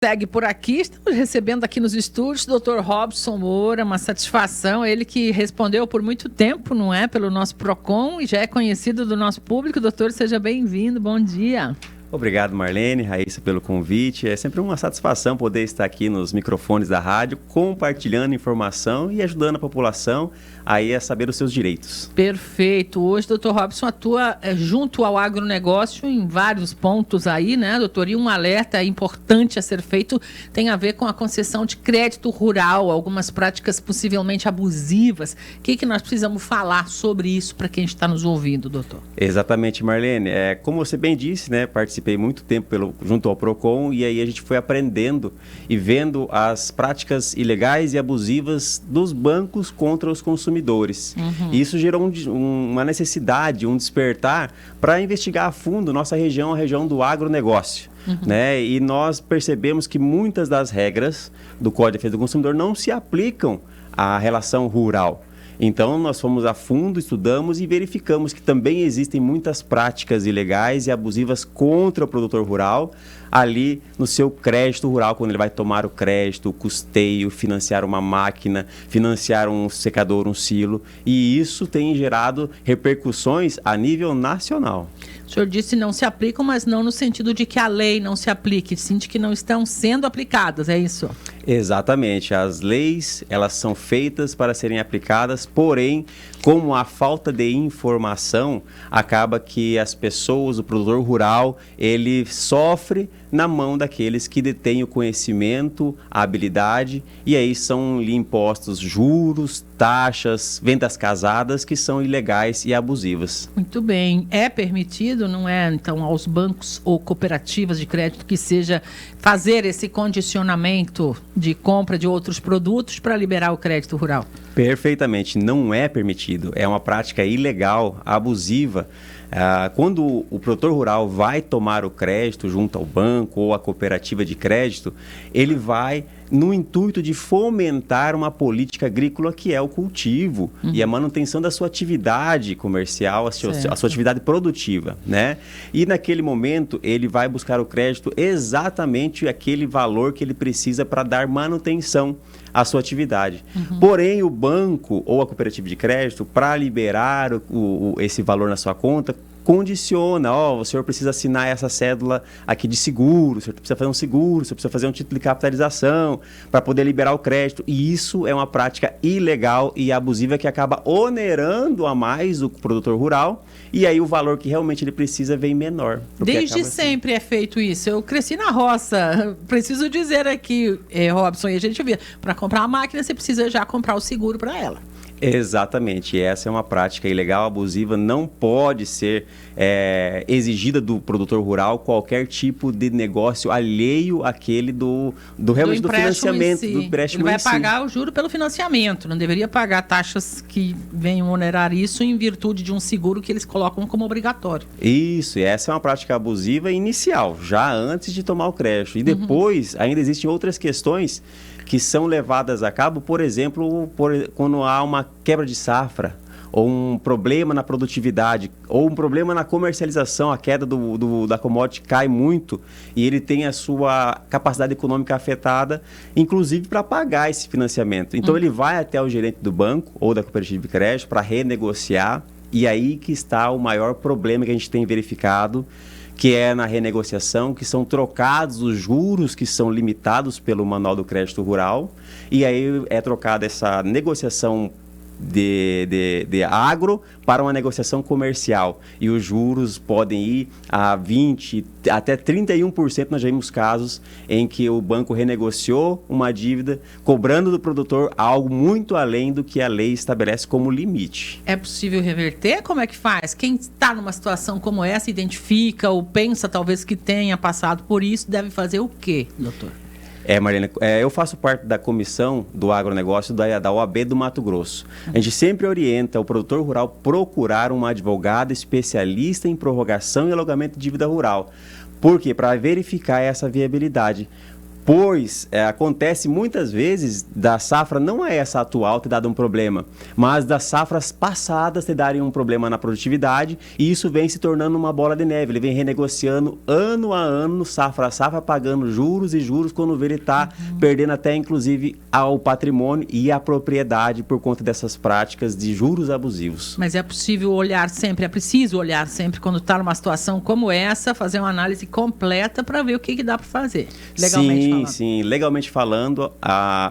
Segue por aqui, estamos recebendo aqui nos estúdios o Dr. Robson Moura, uma satisfação, ele que respondeu por muito tempo, não é, pelo nosso PROCON e já é conhecido do nosso público. Doutor, seja bem-vindo, bom dia. Obrigado, Marlene, Raíssa, pelo convite. É sempre uma satisfação poder estar aqui nos microfones da rádio, compartilhando informação e ajudando a população aí a saber os seus direitos. Perfeito. Hoje, doutor Robson atua junto ao agronegócio em vários pontos aí, né, doutor? E um alerta importante a ser feito tem a ver com a concessão de crédito rural, algumas práticas possivelmente abusivas. O que nós precisamos falar sobre isso para quem está nos ouvindo, doutor? Exatamente, Marlene. Como você bem disse, né, participei muito tempo junto ao PROCON e aí a gente foi aprendendo e vendo as práticas ilegais e abusivas dos bancos contra os consumidores. E isso gerou uma necessidade, um despertar para investigar a fundo nossa região, a região do agronegócio. Né? E nós percebemos que muitas das regras do Código de Defesa do Consumidor não se aplicam à relação rural. Então, nós fomos a fundo, estudamos e verificamos que também existem muitas práticas ilegais e abusivas contra o produtor rural, ali no seu crédito rural, quando ele vai tomar o crédito, o custeio, financiar uma máquina, financiar um secador, um silo, e isso tem gerado repercussões a nível nacional. O senhor disse não se aplicam, mas não no sentido de que a lei não se aplique, sim de que não estão sendo aplicadas, é isso? Exatamente. As leis, elas são feitas para serem aplicadas, porém, como a falta de informação, acaba que as pessoas, o produtor rural, ele sofre na mão daqueles que detêm o conhecimento, a habilidade, e aí são-lhe impostos juros, taxas, vendas casadas, que são ilegais e abusivas. Muito bem. É permitido, não é, então, aos bancos ou cooperativas de crédito que seja fazer esse condicionamento de compra de outros produtos para liberar o crédito rural? Perfeitamente. Não é permitido. É uma prática ilegal, abusiva. Quando o produtor rural vai tomar o crédito junto ao banco ou à cooperativa de crédito, ele vai no intuito de fomentar uma política agrícola que é o cultivo e a manutenção da sua atividade comercial, a sua atividade produtiva, né? E naquele momento ele vai buscar o crédito exatamente aquele valor que ele precisa para dar manutenção à sua atividade. Porém, o banco ou a cooperativa de crédito, para liberar esse valor na sua conta, condiciona, o senhor precisa assinar essa cédula aqui de seguro, o senhor precisa fazer um seguro, o senhor precisa fazer um título de capitalização para poder liberar o crédito. E isso é uma prática ilegal e abusiva que acaba onerando a mais o produtor rural e aí o valor que realmente ele precisa vem menor. Desde sempre é feito isso. Eu cresci na roça, preciso dizer aqui, Robson, e a gente vê, para comprar uma máquina você precisa já comprar o seguro para ela. Exatamente, essa é uma prática ilegal, abusiva, não pode ser exigida do produtor rural qualquer tipo de negócio alheio àquele do financiamento, do empréstimo. Ele vai pagar o juro pelo financiamento, não deveria pagar taxas que venham onerar isso em virtude de um seguro que eles colocam como obrigatório. Isso, e essa é uma prática abusiva inicial, já antes de tomar o crédito. E depois ainda existem outras questões que são levadas a cabo, por exemplo, quando há uma quebra de safra, ou um problema na produtividade, ou um problema na comercialização, a queda da commodity cai muito e ele tem a sua capacidade econômica afetada, inclusive para pagar esse financiamento. Então ele vai até o gerente do banco ou da cooperativa de crédito para renegociar, e aí que está o maior problema que a gente tem verificado, que é na renegociação, que são trocados os juros que são limitados pelo Manual do Crédito Rural, e aí é trocada essa negociação de agro para uma negociação comercial. E os juros podem ir a 20%, até 31%. Nós já vimos casos em que o banco renegociou uma dívida, cobrando do produtor algo muito além do que a lei estabelece como limite. É possível reverter? Como é que faz? Quem está numa situação como essa, identifica ou pensa talvez que tenha passado por isso, deve fazer o quê, doutor? Marlene, eu faço parte da comissão do agronegócio da OAB do Mato Grosso. A gente sempre orienta o produtor rural procurar um advogado especialista em prorrogação e alugamento de dívida rural. Por quê? Para verificar essa viabilidade. Pois acontece muitas vezes da safra, não é essa atual ter dado um problema, mas das safras passadas ter darem um problema na produtividade, e isso vem se tornando uma bola de neve. Ele vem renegociando ano a ano, safra a safra, pagando juros e juros, quando vê ele está perdendo até inclusive ao patrimônio e a propriedade por conta dessas práticas de juros abusivos. Mas é preciso olhar sempre quando está numa situação como essa, fazer uma análise completa para ver o que dá para fazer, legalmente falando. Sim, legalmente falando,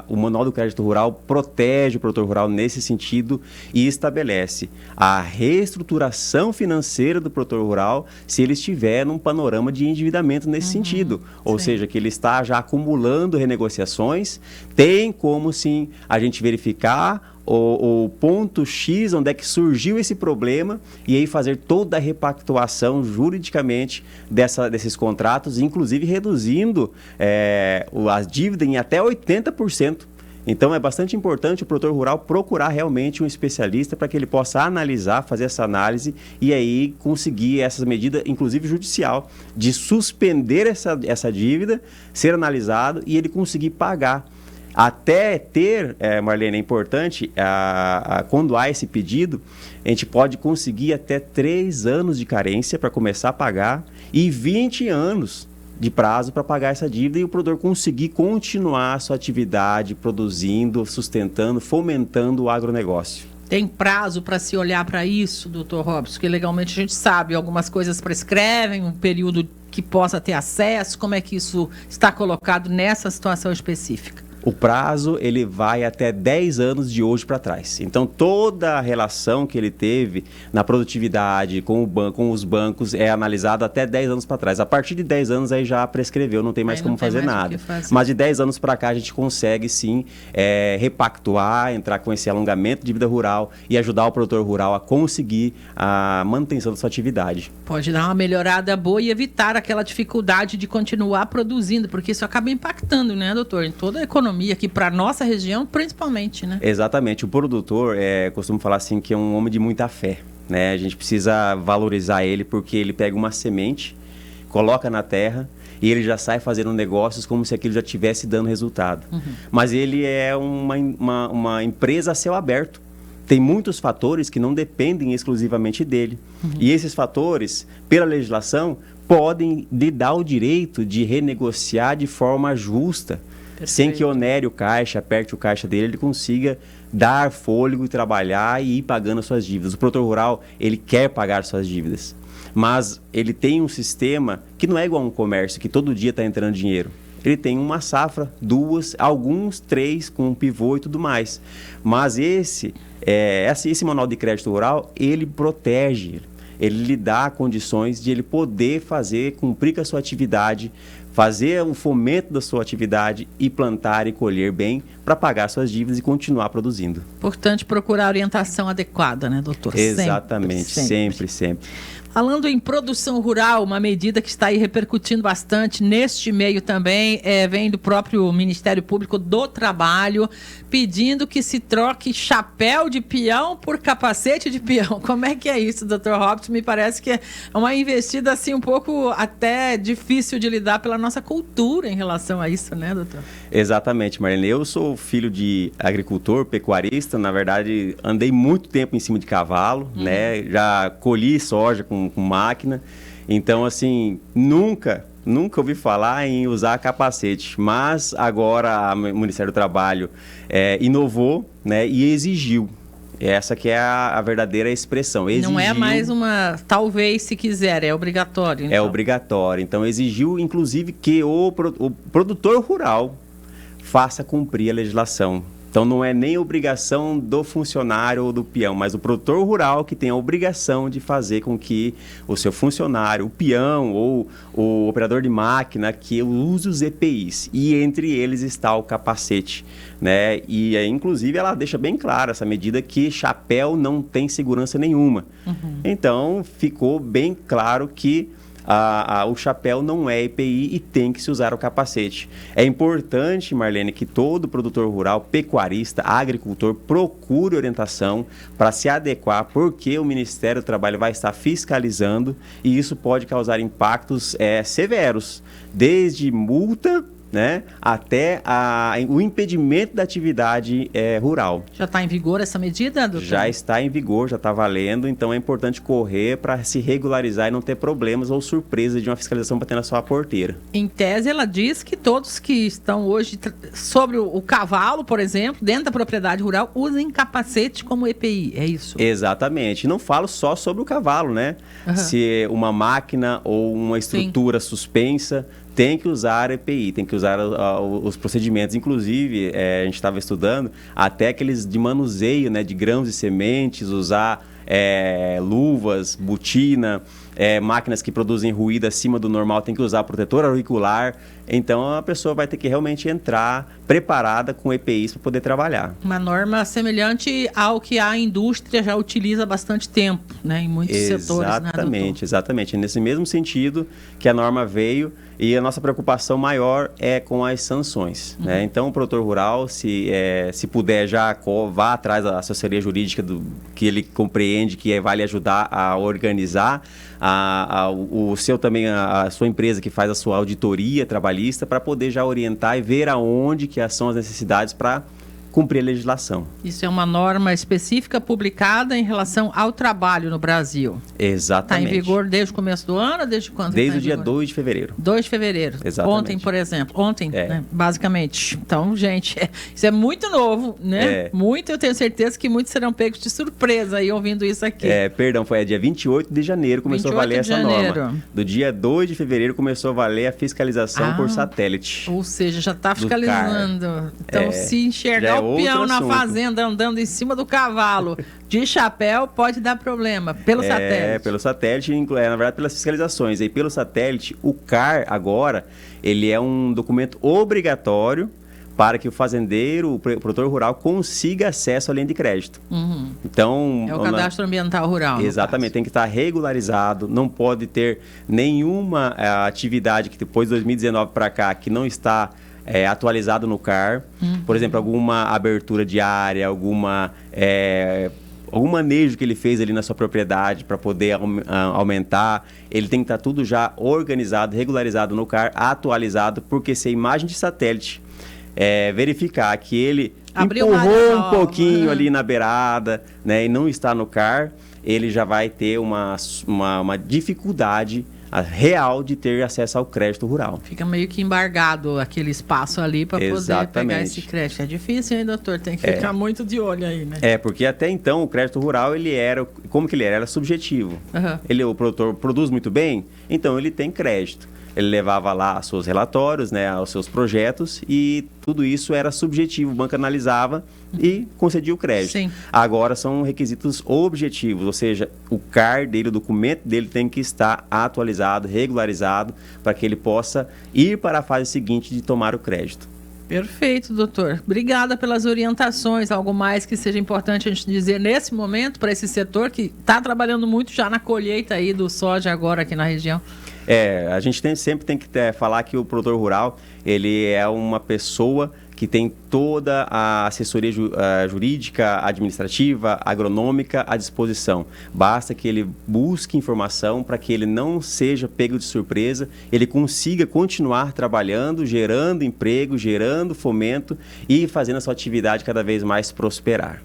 o Manual do Crédito Rural protege o produtor rural nesse sentido e estabelece a reestruturação financeira do produtor rural se ele estiver num panorama de endividamento nesse sentido. Ou seja, que ele está já acumulando renegociações, tem como sim a gente verificar o ponto X, onde é que surgiu esse problema, e aí fazer toda a repactuação juridicamente desses contratos, inclusive reduzindo a dívida em até 80%. Então, é bastante importante o produtor rural procurar realmente um especialista para que ele possa analisar, fazer essa análise e aí conseguir essa medida, inclusive judicial, de suspender essa dívida, ser analisado e ele conseguir pagar. Até ter, Marlene, é importante, quando há esse pedido, a gente pode conseguir até 3 anos de carência para começar a pagar e 20 anos de prazo para pagar essa dívida e o produtor conseguir continuar a sua atividade, produzindo, sustentando, fomentando o agronegócio. Tem prazo para se olhar para isso, doutor Robson? Porque legalmente a gente sabe, algumas coisas prescrevem, um período que possa ter acesso, como é que isso está colocado nessa situação específica? O prazo, ele vai até 10 anos de hoje para trás. Então, toda a relação que ele teve na produtividade com os bancos é analisada até 10 anos para trás. A partir de 10 anos, aí já prescreveu, não tem mais como fazer nada. Mas de 10 anos para cá, a gente consegue, sim, repactuar, entrar com esse alongamento de vida rural e ajudar o produtor rural a conseguir a manutenção da sua atividade. Pode dar uma melhorada boa e evitar aquela dificuldade de continuar produzindo, porque isso acaba impactando, né, doutor, em toda a economia aqui para nossa região, principalmente, né? Exatamente. O produtor, costumo falar assim, que é um homem de muita fé, né? A gente precisa valorizar ele porque ele pega uma semente, coloca na terra e ele já sai fazendo negócios como se aquilo já estivesse dando resultado. Mas ele é uma empresa a céu aberto. Tem muitos fatores que não dependem exclusivamente dele. E esses fatores, pela legislação, podem lhe dar o direito de renegociar de forma justa, sem que onere o caixa, aperte o caixa dele, ele consiga dar fôlego e trabalhar e ir pagando as suas dívidas. O produtor rural, ele quer pagar suas dívidas, mas ele tem um sistema que não é igual a um comércio, que todo dia está entrando dinheiro. Ele tem uma safra, 2, alguns 3 com um pivô e tudo mais. Mas esse manual de crédito rural, ele protege, ele lhe dá condições de ele poder cumprir com a sua atividade, fazer o fomento da sua atividade e plantar e colher bem para pagar suas dívidas e continuar produzindo. Importante procurar a orientação adequada, né, doutor? Exatamente, sempre. Falando em produção rural, uma medida que está aí repercutindo bastante neste meio também, vem do próprio Ministério Público do Trabalho, pedindo que se troque chapéu de peão por capacete de peão. Como é que é isso, doutor Robson? Me parece que é uma investida assim um pouco até difícil de lidar pela nossa cultura em relação a isso, né, doutor? Exatamente, Marlene. Eu sou filho de agricultor, pecuarista, na verdade andei muito tempo em cima de cavalo, né? Já colhi soja com máquina, então assim, nunca ouvi falar em usar capacete, mas agora o Ministério do Trabalho inovou, né, e exigiu. Essa que é a verdadeira expressão. Exigiu, não é mais talvez se quiser, é obrigatório. Então. É obrigatório, então exigiu inclusive que o produtor rural faça cumprir a legislação. Então, não é nem obrigação do funcionário ou do peão, mas o produtor rural que tem a obrigação de fazer com que o seu funcionário, o peão ou o operador de máquina, que use os EPIs. E entre eles está o capacete, né? E, inclusive, ela deixa bem clara essa medida que chapéu não tem segurança nenhuma. Então, ficou bem claro que o chapéu não é EPI e tem que se usar o capacete. É importante, Marlene, que todo produtor rural, pecuarista, agricultor, procure orientação para se adequar, porque o Ministério do Trabalho vai estar fiscalizando e isso pode causar impactos severos, desde multa né, até o impedimento da atividade rural. Já está em vigor essa medida, doutor? Já está em vigor, já está valendo, então é importante correr para se regularizar e não ter problemas ou surpresa de uma fiscalização batendo na sua porteira. Em tese, ela diz que todos que estão hoje sobre o cavalo, por exemplo, dentro da propriedade rural, usem capacete como EPI, é isso? Exatamente. Não falo só sobre o cavalo, né? Se uma máquina ou uma estrutura suspensa, tem que usar EPI, tem que usar os procedimentos. Inclusive, a gente estava estudando até aqueles de manuseio, né, de grãos e sementes, usar luvas, botina, máquinas que produzem ruído acima do normal, tem que usar protetor auricular. Então, a pessoa vai ter que realmente entrar preparada com EPIs para poder trabalhar. Uma norma semelhante ao que a indústria já utiliza há bastante tempo, né, em muitos setores. Exatamente, exatamente. É nesse mesmo sentido que a norma veio. E a nossa preocupação maior é com as sanções, né? Então, o produtor rural, se puder, já vá atrás da assessoria jurídica que ele compreende que vai lhe ajudar a organizar a sua empresa que faz a sua auditoria trabalhista para poder já orientar e ver aonde que são as necessidades para cumprir a legislação. Isso é uma norma específica publicada em relação ao trabalho no Brasil. Exatamente. Está em vigor desde o começo do ano ou desde quando? Desde o dia 2 de fevereiro. 2 de fevereiro. Exatamente. Ontem, por exemplo. Ontem, né, basicamente. Então, gente, isso é muito novo, né? Muito, eu tenho certeza que muitos serão pegos de surpresa aí ouvindo isso aqui. Perdão, foi dia 28 de janeiro começou a valer essa norma. Do dia 2 de fevereiro começou a valer a fiscalização por satélite. Ou seja, já está fiscalizando. Então, se enxergar o peão na fazenda andando em cima do cavalo de chapéu, pode dar problema pelo satélite. Pelo satélite, na verdade pelas fiscalizações. E pelo satélite, o CAR agora, ele é um documento obrigatório para que o fazendeiro, o produtor rural, consiga acesso à linha de crédito. Então, é o cadastro ambiental rural. Exatamente, tem que estar regularizado, não pode ter nenhuma atividade que depois de 2019 para cá que não está atualizado no CAR. Por exemplo, alguma abertura de área, algum manejo que ele fez ali na sua propriedade para poder aumentar, ele tem que estar tudo já organizado, regularizado no CAR, atualizado, porque se a imagem de satélite verificar que ele empurrou um pouquinho ali na beirada, né, e não está no CAR, ele já vai ter uma dificuldade real de ter acesso ao crédito rural. Fica meio que embargado aquele espaço ali para poder pegar esse crédito. É difícil, hein, doutor? Tem que ficar muito de olho aí, né? Porque até então o crédito rural, ele era, como que ele era? Era subjetivo. O produtor produz muito bem, então ele tem crédito. Ele levava lá seus relatórios, né, os seus projetos, e tudo isso era subjetivo. O banco analisava e concedia o crédito. Sim. Agora são requisitos objetivos, ou seja, o CAR dele, o documento dele tem que estar atualizado, regularizado, para que ele possa ir para a fase seguinte de tomar o crédito. Perfeito, doutor. Obrigada pelas orientações. Algo mais que seja importante a gente dizer nesse momento para esse setor que está trabalhando muito já na colheita aí do soja agora aqui na região? A gente sempre tem que falar que o produtor rural, ele é uma pessoa que tem toda a assessoria jurídica, administrativa, agronômica à disposição. Basta que ele busque informação para que ele não seja pego de surpresa, ele consiga continuar trabalhando, gerando emprego, gerando fomento e fazendo a sua atividade cada vez mais prosperar.